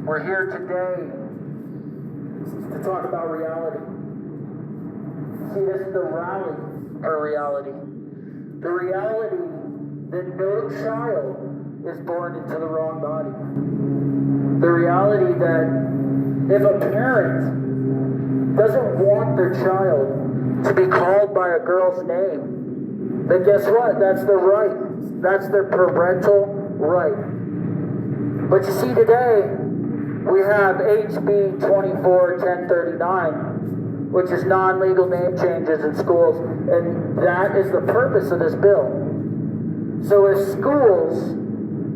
We're here today to talk about reality. See, this is the rally for reality. The reality that no child is born into the wrong body. The reality that if a parent doesn't want their child to be called by a girl's name, then guess what? That's their right. That's their parental right. But you see, today, we have HB 24-1039, which is non-legal name changes in schools, and that is the purpose of this bill. So if schools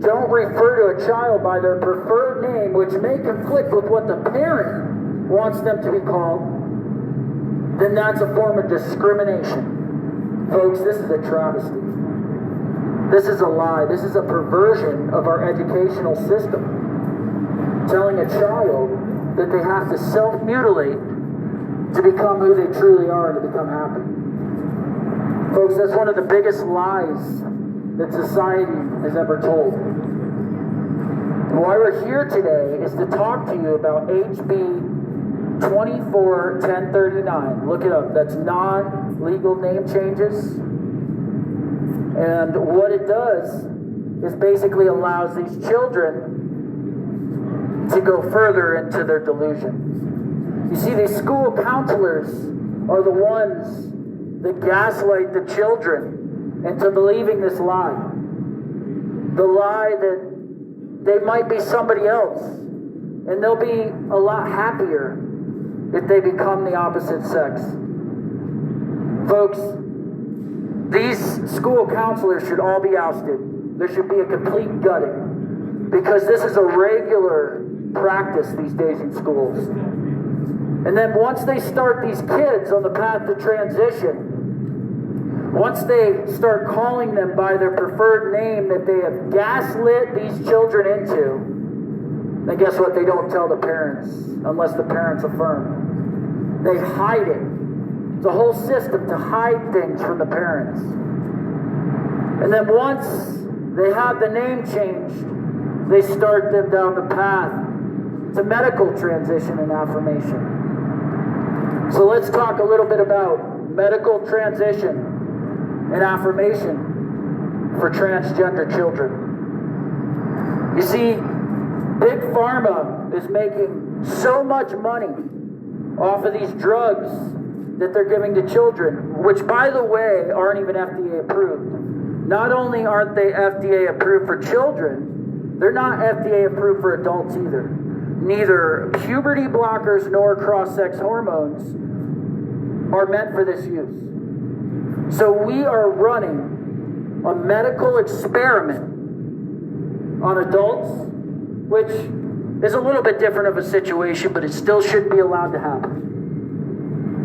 don't refer to a child by their preferred name, which may conflict with what the parent wants them to be called, then that's a form of discrimination. Folks, this is a travesty. This is a lie. This is a perversion of our educational system, telling a child that they have to self-mutilate to become who they truly are and to become happy. Folks, that's one of the biggest lies that society has ever told. And why we're here today is to talk to you about HB 24-1039. Look it up. That's non-legal name changes. And what it does is basically allows these children to go further into their delusion. You see, these school counselors are the ones that gaslight the children into believing this lie. The lie that they might be somebody else, and they'll be a lot happier if they become the opposite sex. Folks, these school counselors should all be ousted. There should be a complete gutting, because this is a regular practice these days in schools. And then once they start these kids on the path to transition, once they start calling them by their preferred name that they have gaslit these children into, then guess what? They don't tell the parents unless the parents affirm. They hide it. It's a whole system to hide things from the parents. And then once they have the name changed, they start them down the path to medical transition and affirmation. So let's talk a little bit about medical transition and affirmation for transgender children. You see, Big Pharma is making so much money off of these drugs that they're giving to children, which, by the way, aren't even FDA approved. Not only aren't they FDA approved for children, they're not FDA approved for adults either. Neither puberty blockers nor cross-sex hormones are meant for this use. So we are running a medical experiment on adults, which is a little bit different of a situation, but it still should be allowed to happen.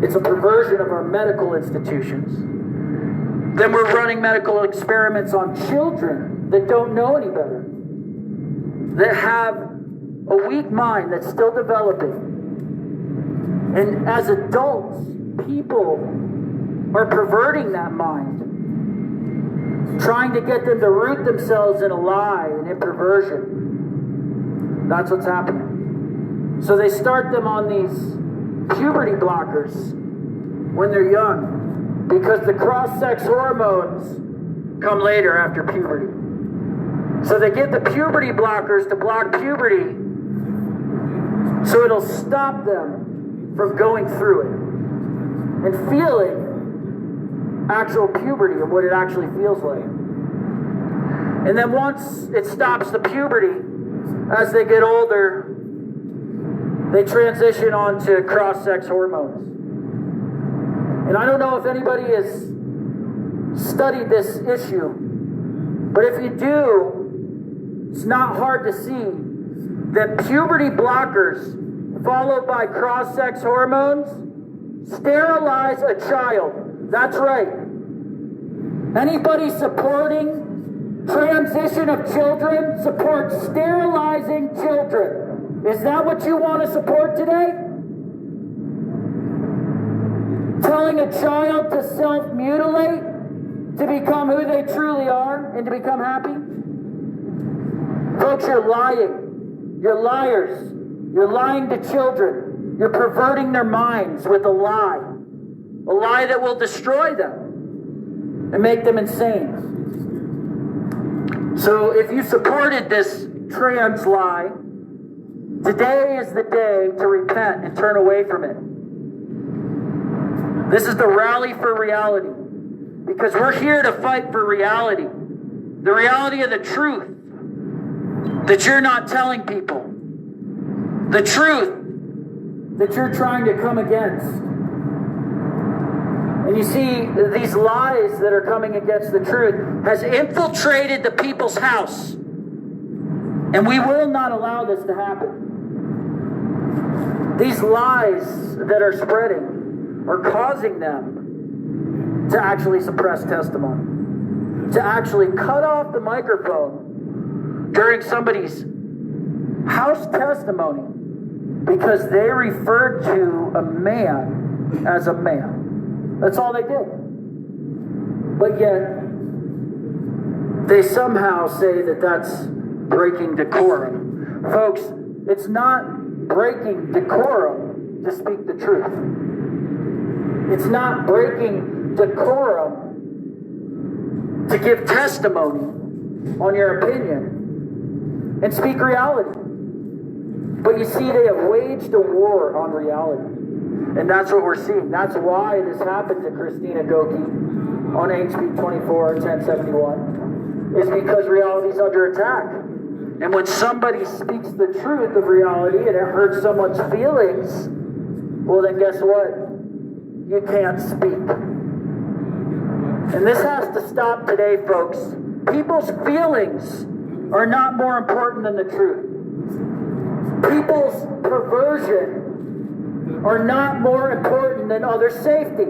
It's a perversion of our medical institutions. Then we're running medical experiments on children that don't know any better, that have a weak mind that's still developing. And as adults, people are perverting that mind, trying to get them to root themselves in a lie and in perversion. That's what's happening. So they start them on these puberty blockers when they're young, because the cross-sex hormones come later after puberty. So they give the puberty blockers to block puberty, so it'll stop them from going through it and feeling actual puberty and what it actually feels like. And then once it stops the puberty, as they get older, they transition on to cross-sex hormones. And I don't know if anybody has studied this issue, but if you do, it's not hard to see that puberty blockers followed by cross-sex hormones sterilize a child. That's right. Anybody supporting transition of children supports sterilizing children. Is that what you want to support today? Telling a child to self-mutilate to become who they truly are and to become happy? Folks, you're lying. You're liars. You're lying to children. You're perverting their minds with a lie that will destroy them and make them insane. So if you supported this trans lie, today is the day to repent and turn away from it. This is the rally for reality, because we're here to fight for reality. The reality of the truth that you're not telling people. The truth that you're trying to come against. And you see, these lies that are coming against the truth has infiltrated the people's house. And we will not allow this to happen. These lies that are spreading are causing them to actually suppress testimony, to actually cut off the microphone during somebody's house testimony because they referred to a man as a man. That's all they did. But yet, they somehow say that that's breaking decorum. Folks, it's not breaking decorum to speak the truth. It's not breaking decorum to give testimony on your opinion and speak reality. But you see, they have waged a war on reality. And that's what we're seeing. That's why this happened to Christina Goki on HB 24-1071, is because reality is under attack. And when somebody speaks the truth of reality and it hurts someone's feelings, well then guess what? You can't speak. And this has to stop today, folks. People's feelings are not more important than the truth. People's perversion are not more important than other safety.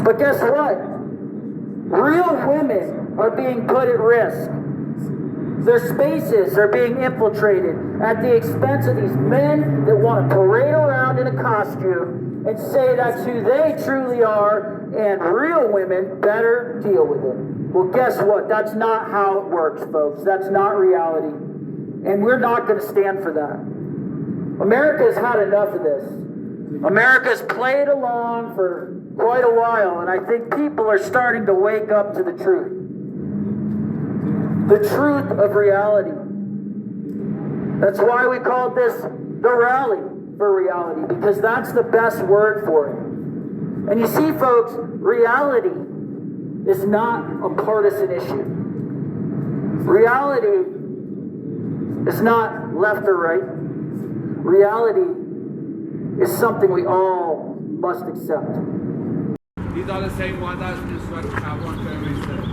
But guess what? Real women are being put at risk. Their spaces are being infiltrated at the expense of these men that want to parade around in a costume and say that's who they truly are, and real women better deal with it. Well, guess what? That's not how it works, folks. That's not reality. And we're not going to stand for that. America's had enough of this. America's played along for quite a while, and I think people are starting to wake up to the truth. The truth of reality. That's why we called this the rally for reality, because that's the best word for it. And you see, folks, reality is not a partisan issue. Reality is not left or right. Reality is something we all must accept. These are the same ones that just went to travel on research.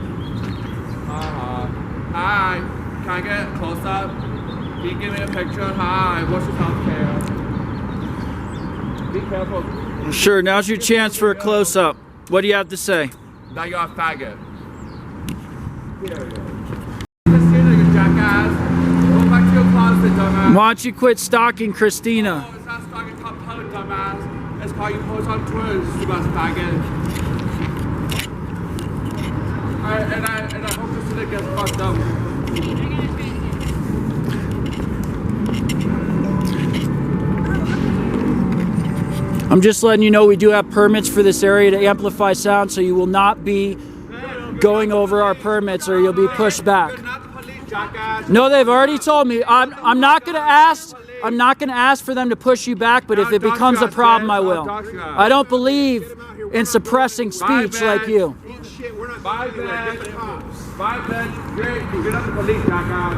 Hi, can I get a close up? Can you give me a picture? Hi, what's your healthcare? Be careful. Sure, now's your chance for a close up. What do you have to say? That you're a faggot. Here we go. Christina, you jackass. Go back to your closet, dumbass. Why don't you quit stalking Christina? Oh, it's not stalking, it's called public, dumbass. It's called you post on Twitter, you stupid faggot. And I hope Christina gets fucked up. I'm just letting you know we do have permits for this area to amplify sound, so you will not be going over our permits or you'll be pushed back. No, they've already told me. I'm not going to ask for them to push you back, but if it becomes a problem, I will. I don't believe in suppressing speech like you. Bye, Ben. Bye, Ben. Great. You're not the police, jackass.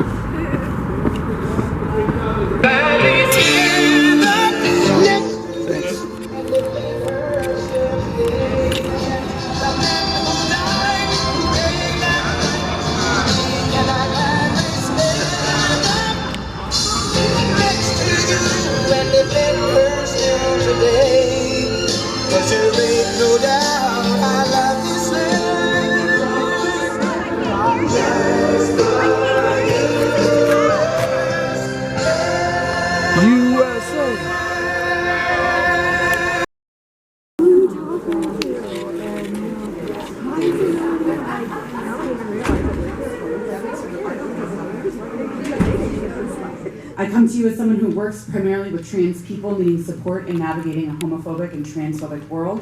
I come to you as someone who works primarily with trans people needing support in navigating a homophobic and transphobic world,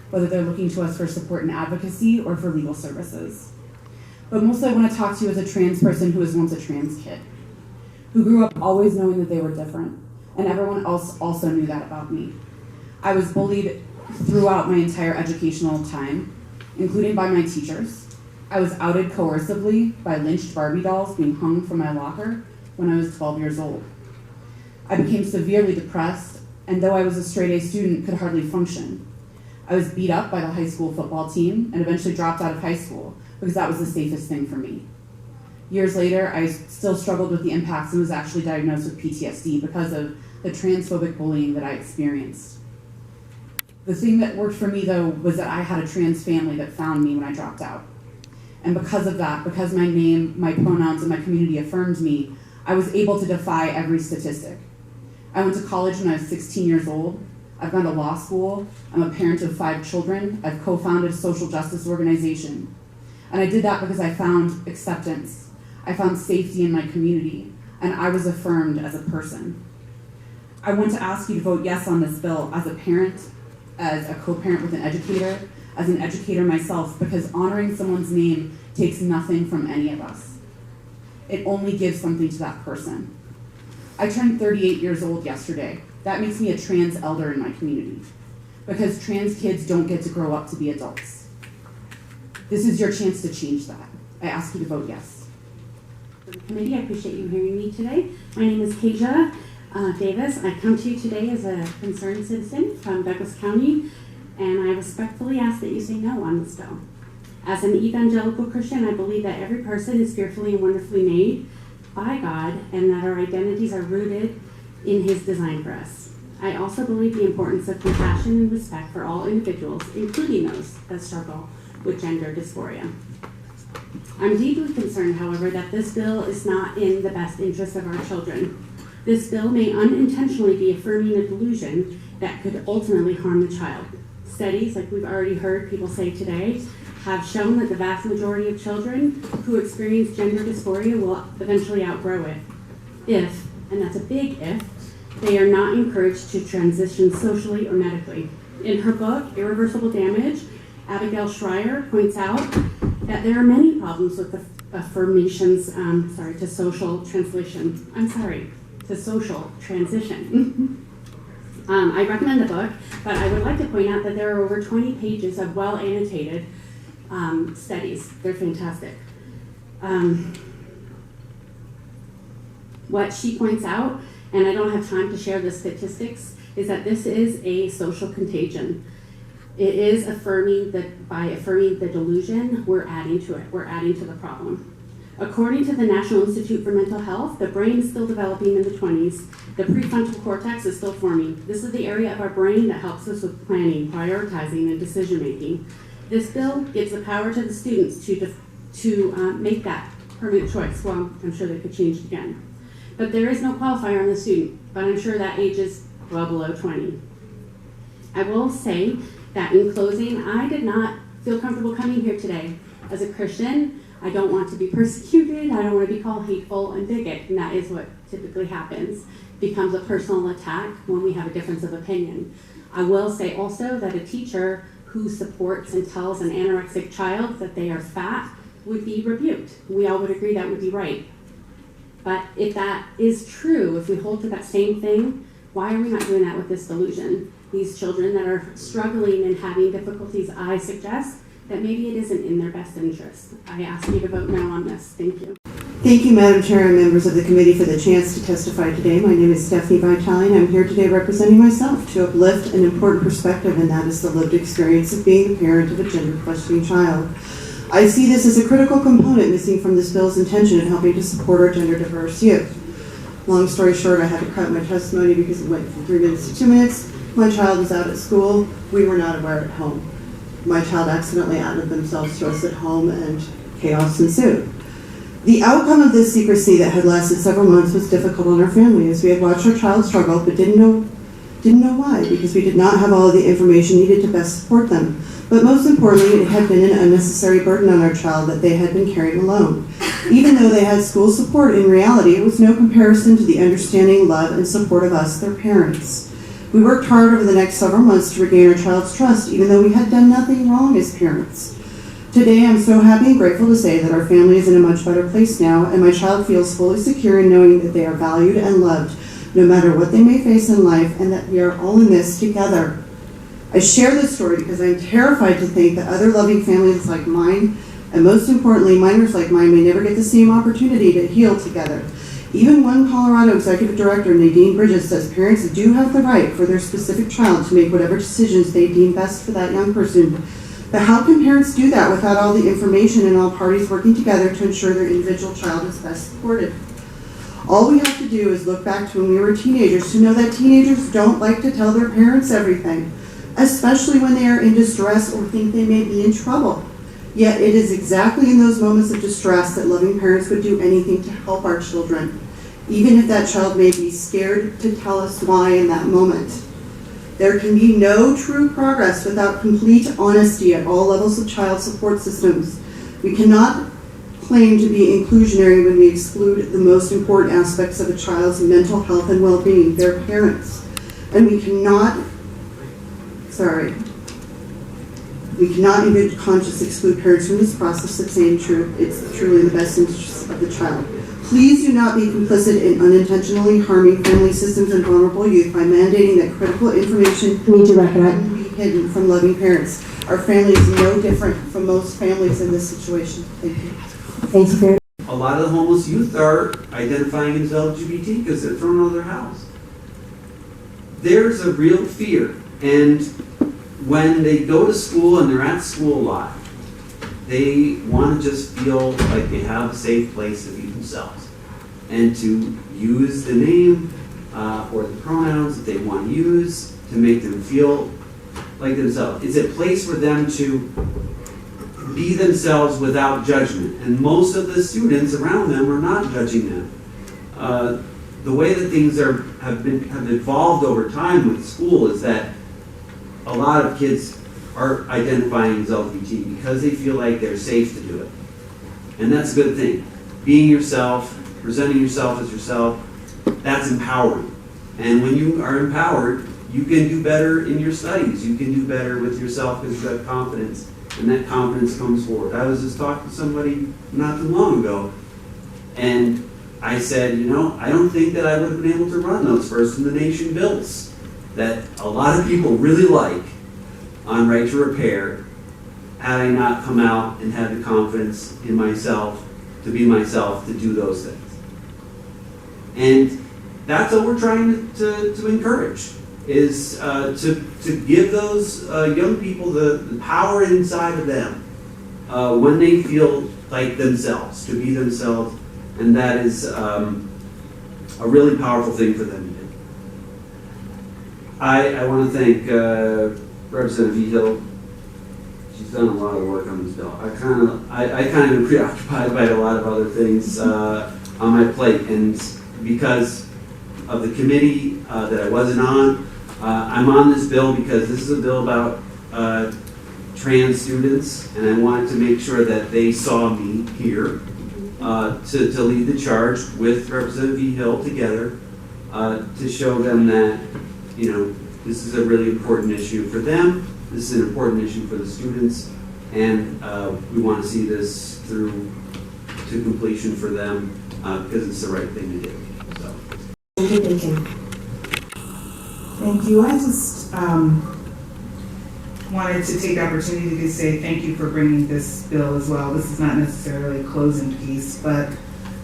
whether they're looking to us for support and advocacy or for legal services. But mostly I want to talk to you as a trans person who was once a trans kid, who grew up always knowing that they were different, and everyone else also knew that about me. I was bullied throughout my entire educational time, including by my teachers. I was outed coercively by lynched Barbie dolls being hung from my locker when I was 12 years old. I became severely depressed, and though I was a straight-A student, could hardly function. I was beat up by the high school football team and eventually dropped out of high school because that was the safest thing for me. Years later, I still struggled with the impacts and was actually diagnosed with PTSD because of the transphobic bullying that I experienced. The thing that worked for me, though, was that I had a trans family that found me when I dropped out. And because of that, because my name, my pronouns, and my community affirmed me, I was able to defy every statistic. I went to college when I was 16 years old. I've gone to law school. I'm a parent of 5 children. I've co-founded a social justice organization. And I did that because I found acceptance. I found safety in my community, and I was affirmed as a person. I want to ask you to vote yes on this bill as a parent, as a co-parent with an educator myself, because honoring someone's name takes nothing from any of us. It only gives something to that person. I turned 38 years old yesterday. That makes me a trans elder in my community, because trans kids don't get to grow up to be adults. This is your chance to change that. I ask you to vote yes. Committee, I appreciate you hearing me today. My name is Kasia Davis. I come to you today as a concerned citizen from Douglas County, and I respectfully ask that you say no on this bill. As an evangelical Christian, I believe that every person is fearfully and wonderfully made by God, and that our identities are rooted in His design for us. I also believe the importance of compassion and respect for all individuals, including those that struggle with gender dysphoria. I'm deeply concerned, however, that this bill is not in the best interest of our children. This bill may unintentionally be affirming a delusion that could ultimately harm the child. Studies, like we've already heard people say today, have shown that the vast majority of children who experience gender dysphoria will eventually outgrow it. If, and that's a big if, they are not encouraged to transition socially or medically. In her book, Irreversible Damage, Abigail Schreier points out that there are many problems with the affirmations, to social transition. I recommend the book, but I would like to point out that there are over 20 pages of well-annotated studies. They're fantastic. What she points out, and I don't have time to share the statistics, is that this is a social contagion. It is affirming that by affirming the delusion, we're adding to it. We're adding to the problem. According to the National Institute for Mental Health, the brain is still developing in the 20s. The prefrontal cortex is still forming. This is the area of our brain that helps us with planning, prioritizing, and decision-making. This bill gives the power to the students to make that permanent choice. Well, I'm sure they could change it again. But there is no qualifier on the student, but I'm sure that age is well below 20. I will say that in closing, I did not feel comfortable coming here today. As a Christian, I don't want to be persecuted, I don't want to be called hateful and bigot, and that is what typically happens. It becomes a personal attack when we have a difference of opinion. I will say also that a teacher who supports and tells an anorexic child that they are fat would be rebuked. We all would agree that would be right. But if that is true, if we hold to that same thing, why are we not doing that with this delusion? These children that are struggling and having difficulties, I suggest that maybe it isn't in their best interest. I ask you to vote no on this. Thank you. Thank you, Madam Chair and members of the committee, for the chance to testify today. My name is Stephanie Vitale, and I'm here today representing myself to uplift an important perspective, and that is the lived experience of being the parent of a gender-questioning child. I see this as a critical component missing from this bill's intention in helping to support our gender-diverse youth. Long story short, I had to cut my testimony because it went from 3 minutes to 2 minutes. My child was out at school. We were not aware at home. My child accidentally outed themselves to us at home, and chaos ensued. The outcome of this secrecy that had lasted several months was difficult on our family, as we had watched our child struggle but didn't know why, because we did not have all of the information needed to best support them. But most importantly, it had been an unnecessary burden on our child that they had been carrying alone. Even though they had school support, in reality, it was no comparison to the understanding, love, and support of us, their parents. We worked hard over the next several months to regain our child's trust, even though we had done nothing wrong as parents. Today, I'm so happy and grateful to say that our family is in a much better place now, and my child feels fully secure in knowing that they are valued and loved, no matter what they may face in life, and that we are all in this together. I share this story because I'm terrified to think that other loving families like mine, and most importantly, minors like mine, may never get the same opportunity to heal together. Even one Colorado Executive Director, Nadine Bridges, says parents do have the right for their specific child to make whatever decisions they deem best for that young person. But how can parents do that without all the information and all parties working together to ensure their individual child is best supported? All we have to do is look back to when we were teenagers to know that teenagers don't like to tell their parents everything, especially when they are in distress or think they may be in trouble. Yet it is exactly in those moments of distress that loving parents would do anything to help our children, even if that child may be scared to tell us why in that moment. There can be no true progress without complete honesty at all levels of child support systems. We cannot claim to be inclusionary when we exclude the most important aspects of a child's mental health and well-being, their parents. And we cannot in good conscience exclude parents from this process of saying it's truly in the best interest of the child. Please do not be complicit in unintentionally harming family systems and vulnerable youth by mandating that critical information be hidden from loving parents. Our family is no different from most families in this situation. Thank you. Thank you very much. A lot of the homeless youth are identifying as LGBT because they're thrown out of their house. There's a real fear, and when they go to school and they're at school a lot, they want to just feel like they have a safe place to be themselves and to use the name or the pronouns that they want to use to make them feel like themselves. It's a place for them to be themselves without judgment, and most of the students around them are not judging them. The way that things have evolved over time with school is that a lot of kids are identifying as LGBT because they feel like they're safe to do it. And that's a good thing. Being yourself, presenting yourself as yourself, that's empowering. And when you are empowered, you can do better in your studies. You can do better with yourself because you have confidence, and that confidence comes forward. I was just talking to somebody not too long ago, and I said, I don't think that I would have been able to run those first in the nation bills that a lot of people really like on right to repair had I not come out and had the confidence in myself to be myself to do those things. And that's what we're trying to encourage, is to give those young people the power inside of them when they feel like themselves, to be themselves, and that is a really powerful thing for them to do. I want to thank Representative Hill. She's done a lot of work on this bill. I kind of am preoccupied by a lot of other things on my plate, and because of the committee that I wasn't on, I'm on this bill because this is a bill about trans students, and I wanted to make sure that they saw me here to lead the charge with Representative Hill together to show them that this is a really important issue for them. This is an important issue for the students, and we want to see this through to completion for them because it's the right thing to do. So. Thank you. Thank you. I just wanted to take the opportunity to say thank you for bringing this bill as well. This is not necessarily a closing piece, but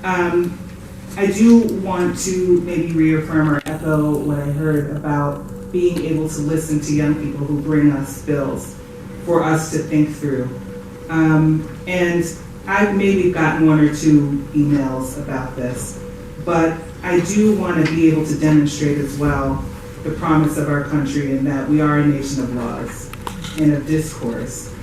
I do want to maybe reaffirm or echo what I heard about being able to listen to young people who bring us bills for us to think through. And I've maybe gotten one or two emails about this, but I do want to be able to demonstrate as well the promise of our country, and that we are a nation of laws and of discourse,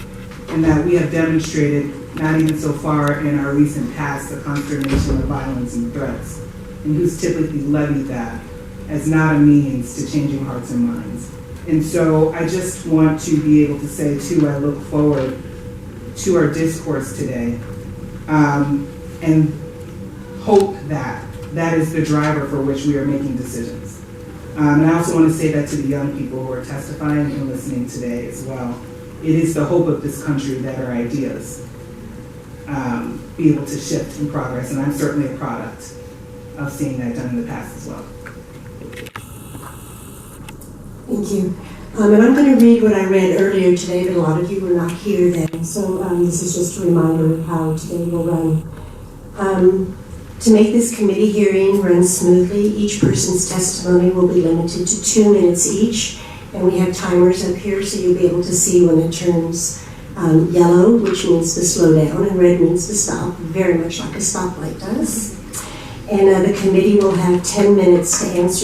and that we have demonstrated, not even so far in our recent past, the consternation of violence and threats, and who's typically levied that as not a means to changing hearts and minds. And so I just want to be able to say too, I look forward to our discourse today. and hope that that is the driver for which we are making decisions. And I also want to say that to the young people who are testifying and listening today as well. It is the hope of this country that our ideas be able to shift and progress, and I'm certainly a product of seeing that done in the past as well. Thank you. And I'm going to read what I read earlier today, but a lot of you were not here then. So this is just a reminder of how today will run. To make this committee hearing run smoothly, each person's testimony will be limited to 2 minutes each. And we have timers up here, so you'll be able to see when it turns yellow, which means to slow down, and red means to stop, very much like a stoplight does. And the committee will have 10 minutes to ask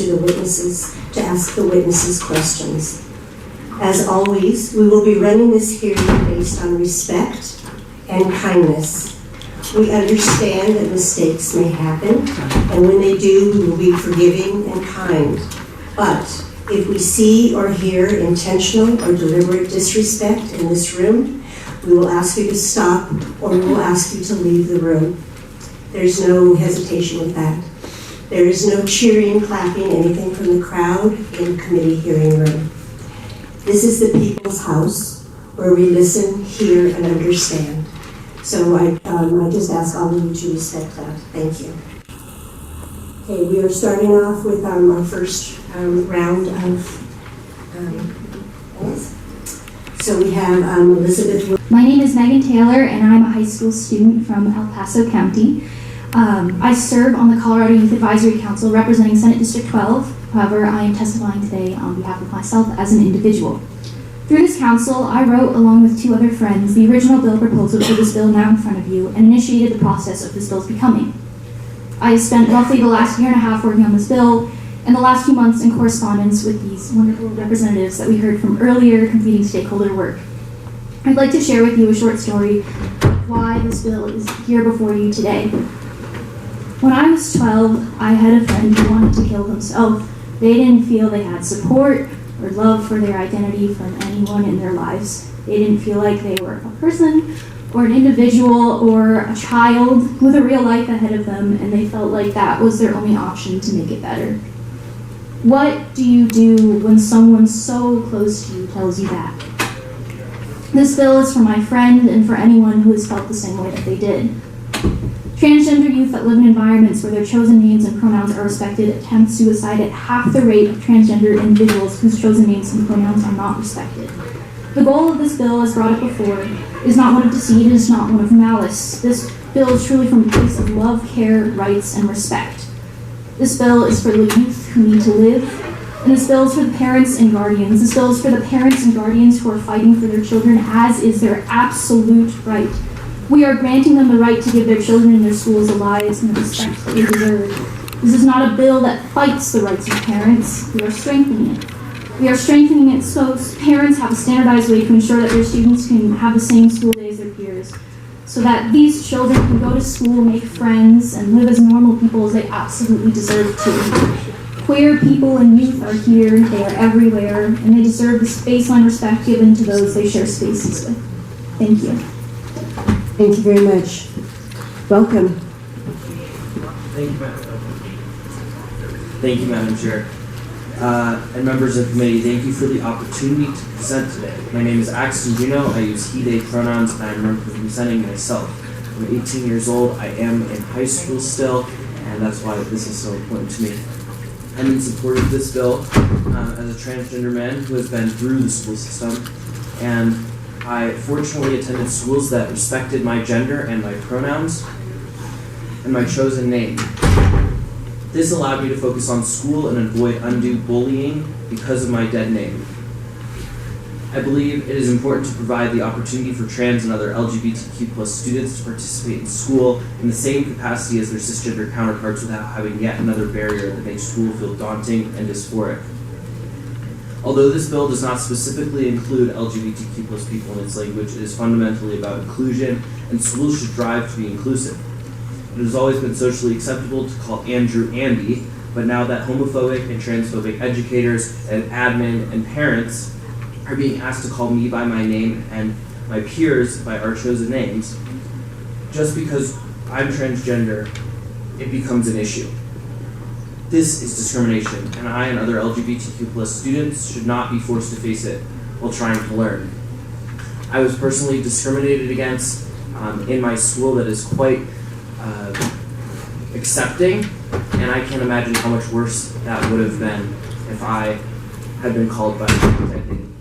the witnesses questions. As always, we will be running this hearing based on respect and kindness. We understand that mistakes may happen, and when they do, we will be forgiving and kind. But if we see or hear intentional or deliberate disrespect in this room, we will ask you to stop, or we will ask you to leave the room. There's no hesitation with that. There is no cheering, clapping, anything from the crowd in the committee hearing room. This is the people's house where we listen, hear, and understand. So I just ask all of you to respect that. Thank you. Okay, we are starting off with our first round of things. So we have Elizabeth. My name is Megan Taylor, and I'm a high school student from El Paso County. I serve on the Colorado Youth Advisory Council representing Senate District 12. However, I am testifying today on behalf of myself as an individual. Through this council, I wrote, along with 2 other friends, the original bill proposal for this bill now in front of you and initiated the process of this bill's becoming. I have spent roughly the last year and a half working on this bill and the last few months in correspondence with these wonderful representatives that we heard from earlier completing stakeholder work. I'd like to share with you a short story of why this bill is here before you today. When I was 12, I had a friend who wanted to kill himself. They didn't feel they had support or love for their identity from anyone in their lives. They didn't feel like they were a person or an individual or a child with a real life ahead of them, and they felt like that was their only option to make it better. What do you do when someone so close to you tells you that? This bill is for my friend and for anyone who has felt the same way that they did. Transgender youth that live in environments where their chosen names and pronouns are respected attempt suicide at half the rate of transgender individuals whose chosen names and pronouns are not respected. The goal of this bill, as brought up before, is not one of deceit, it is not one of malice. This bill is truly from a place of love, care, rights, and respect. This bill is for the youth who need to live, and this bill is for the parents and guardians. This bill is for the parents and guardians who are fighting for their children, as is their absolute right. We are granting them the right to give their children in their schools the lives and the respect they deserve. This is not a bill that fights the rights of parents. We are strengthening it. We are strengthening it so parents have a standardized way to ensure that their students can have the same school day as their peers, so that these children can go to school, make friends, and live as normal people as they absolutely deserve to. Queer people and youth are here, they are everywhere, and they deserve this baseline respect given to those they share spaces with. Thank you. Thank you very much. Welcome. Thank you, Madam. Thank you, Madam Chair. And members of the committee, thank you for the opportunity to present today. My name is Axton Juno. I use he, they pronouns, and I'm representing myself. I'm 18 years old. I am in high school still, and that's why this is so important to me. I'm in support of this bill as a transgender man who has been through the school system, and I fortunately attended schools that respected my gender and my pronouns and my chosen name. This allowed me to focus on school and avoid undue bullying because of my dead name. I believe it is important to provide the opportunity for trans and other LGBTQ+ students to participate in school in the same capacity as their cisgender counterparts without having yet another barrier that makes school feel daunting and dysphoric. Although this bill does not specifically include LGBTQ+ people in its language, it is fundamentally about inclusion, and schools should strive to be inclusive. It has always been socially acceptable to call Andrew Andy, but now that homophobic and transphobic educators and admin and parents are being asked to call me by my name and my peers by our chosen names, just because I'm transgender, it becomes an issue. This is discrimination, and I and other LGBTQ+ students should not be forced to face it while trying to learn. I was personally discriminated against in my school that is quite accepting, and I can't imagine how much worse that would have been if I had been called by a dead name.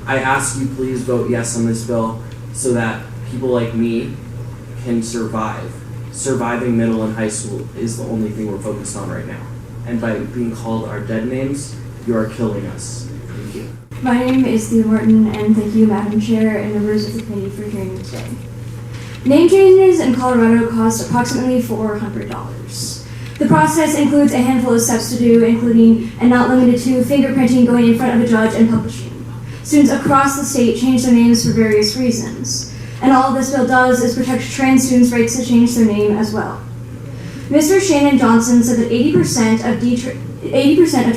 I ask you please vote yes on this bill so that people like me can survive. Surviving middle and high school is the only thing we're focused on right now. And by being called our dead names, you are killing us. Thank you. My name is Thea Morton, and thank you, Madam Chair and members of the committee for hearing me today. Name changes in Colorado cost approximately $400. The process includes a handful of steps to do, including, and not limited to, fingerprinting, going in front of a judge, and publishing. Students across the state change their names for various reasons, and all this bill does is protect trans students' rights to change their name as well. Mr. Shannon Johnson said that 80% of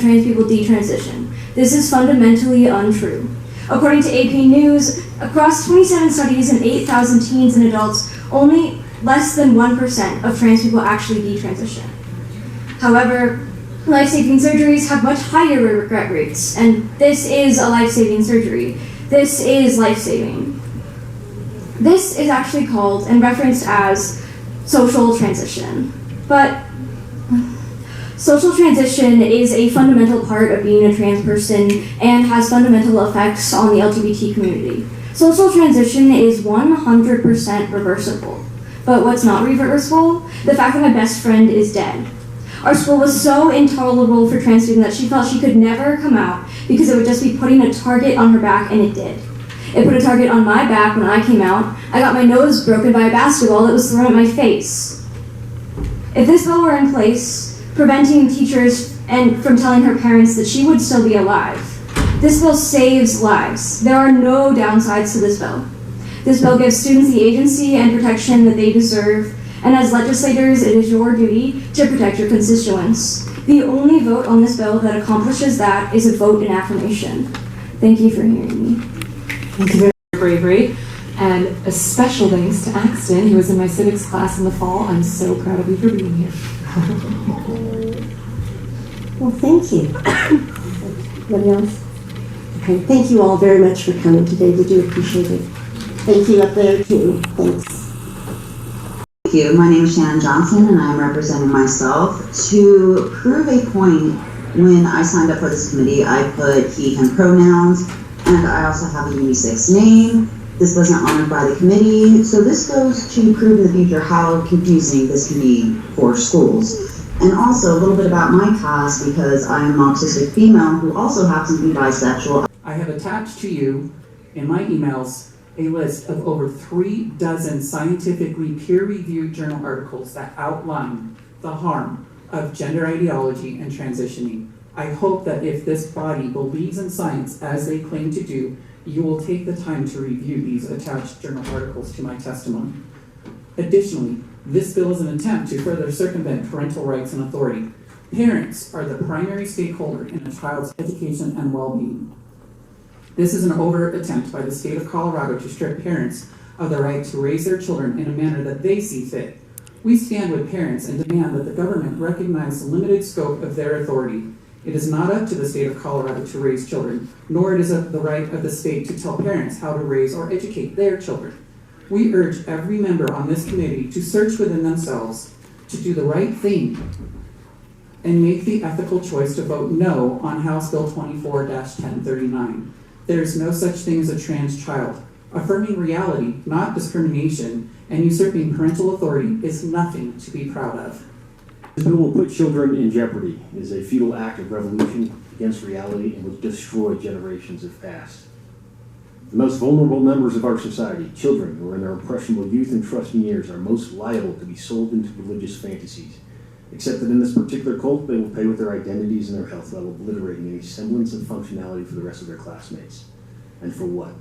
trans people detransition. This is fundamentally untrue. According to AP News, across 27 studies and 8,000 teens and adults, only less than 1% of trans people actually detransition. However, life-saving surgeries have much higher regret rates, and this is a life-saving surgery. This is life-saving. This is actually called and referenced as social transition. But social transition is a fundamental part of being a trans person and has fundamental effects on the LGBT community. Social transition is 100% reversible. But what's not reversible? The fact that my best friend is dead. Our school was so intolerable for trans students that she felt she could never come out because it would just be putting a target on her back, and it did. It put a target on my back when I came out. I got my nose broken by a basketball that was thrown at my face. If this bill were in place, preventing teachers and from telling her parents that she would still be alive, this bill saves lives. There are no downsides to this bill. This bill gives students the agency and protection that they deserve, and as legislators, it is your duty to protect your constituents. The only vote on this bill that accomplishes that is a vote in affirmation. Thank you for hearing me. Thank you very much for your bravery, and a special thanks to Axton, who was in my civics class in the fall. I'm so proud of you for being here. Well, thank you. Anybody else? Okay, thank you all very much for coming today. We do appreciate it. Thank you up there too. Thanks. Thank you. My name is Shannon Johnson, and I'm representing myself. To prove a point, when I signed up for this committee, I put he, him pronouns, and I also have a unisex name. This wasn't honored by the committee, so this goes to prove in the future how confusing this can be for schools. And also a little bit about my past, because I am an autistic female who also happens to be bisexual. I have attached to you in my emails a list of over 36 scientifically peer-reviewed journal articles that outline the harm of gender ideology and transitioning. I hope that if this body believes in science as they claim to do, you will take the time to review these attached journal articles to my testimony. Additionally, this bill is an attempt to further circumvent parental rights and authority. Parents are the primary stakeholder in a child's education and well-being. This is an overt attempt by the state of Colorado to strip parents of the right to raise their children in a manner that they see fit. We stand with parents and demand that the government recognize the limited scope of their authority. It is not up to the state of Colorado to raise children, nor is it the right of the state to tell parents how to raise or educate their children. We urge every member on this committee to search within themselves, to do the right thing, and make the ethical choice to vote no on House Bill 24-1039. There is no such thing as a trans child. Affirming reality, not discrimination, and usurping parental authority is nothing to be proud of. This bill will put children in jeopardy. It is a futile act of revolution against reality and will destroy generations if passed. The most vulnerable members of our society, children who are in their impressionable youth and trusting years, are most liable to be sold into religious fantasies. Except that in this particular cult, they will pay with their identities and their health level, obliterating any semblance of functionality for the rest of their classmates. And for what?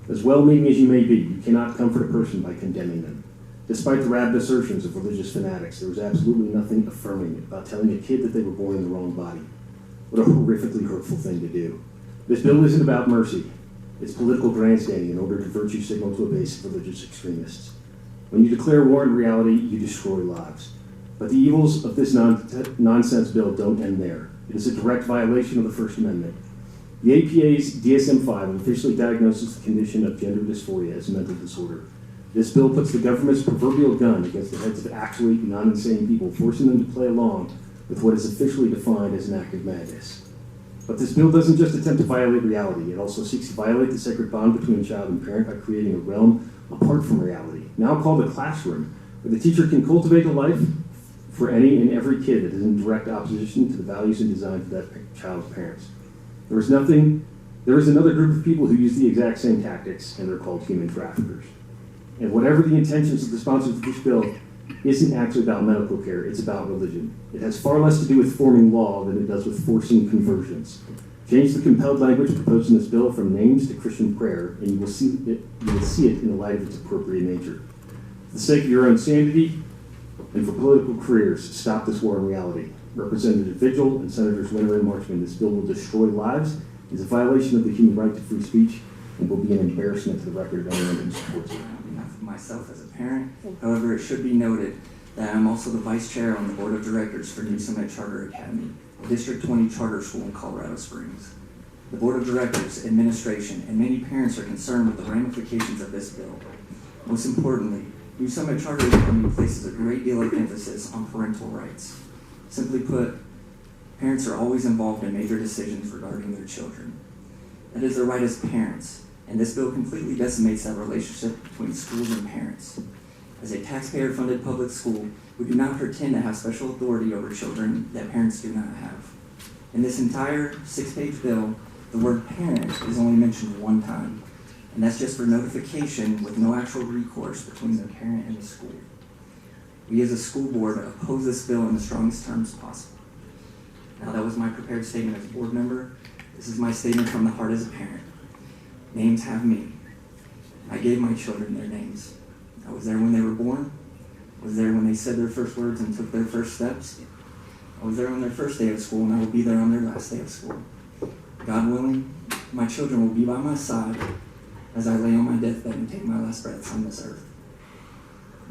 As well-meaning as you may be, you cannot comfort a person by condemning them. Despite the rabid assertions of religious fanatics, there was absolutely nothing affirming about telling a kid that they were born in the wrong body. What a horrifically hurtful thing to do. This bill isn't about mercy. It's political grandstanding in order to virtue signal to a base of religious extremists. When you declare war in reality, you destroy lives. But the evils of this nonsense bill don't end there. It is a direct violation of the First Amendment. The APA's DSM-5 officially diagnoses the condition of gender dysphoria as a mental disorder. This bill puts the government's proverbial gun against the heads of actually non-insane people, forcing them to play along with what is officially defined as an act of madness. But this bill doesn't just attempt to violate reality, it also seeks to violate the sacred bond between child and parent by creating a realm apart from reality, now called the classroom, where the teacher can cultivate a life for any and every kid that is in direct opposition to the values and designs of that child's parents. There is another group of people who use the exact same tactics, and they're called human traffickers. And whatever the intentions of the sponsors of this bill, isn't actually about medical care, it's about religion. It has far less to do with forming law than it does with forcing conversions. Change the compelled language proposed in this bill from names to Christian prayer, and you will see it in the light of its appropriate nature. For the sake of your own sanity and for political careers, stop this war in reality. Representative Vigil and Senators Winter and Marchman, this bill will destroy lives, is a violation of the human right to free speech, and will be an embarrassment to the record of anyone who supports it. Myself as a parent. However, it should be noted that I'm also the vice chair on the board of directors for New Summit Charter Academy, a District 20 charter school in Colorado Springs. The board of directors, administration, and many parents are concerned with the ramifications of this bill. Most importantly, New Summit Charter Academy places a great deal of emphasis on parental rights. Simply put, parents are always involved in major decisions regarding their children. That is their right as parents. And this bill completely decimates that relationship between schools and parents. As a taxpayer-funded public school, we do not pretend to have special authority over children that parents do not have. In this entire 6-page bill, the word parent is only mentioned one time, and that's just for notification with no actual recourse between the parent and the school. We as a school board oppose this bill in the strongest terms possible. Now that was my prepared statement as a board member. This is my statement from the heart as a parent. Names have meaning. I gave my children their names. I was there when they were born. I was there when they said their first words and took their first steps. I was there on their first day of school, and I will be there on their last day of school. God willing, my children will be by my side as I lay on my deathbed and take my last breaths on this earth.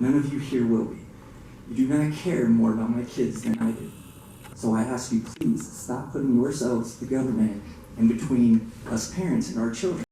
None of you here will be. You do not care more about my kids than I do. So I ask you, please stop putting yourselves, the government, in between us parents and our children.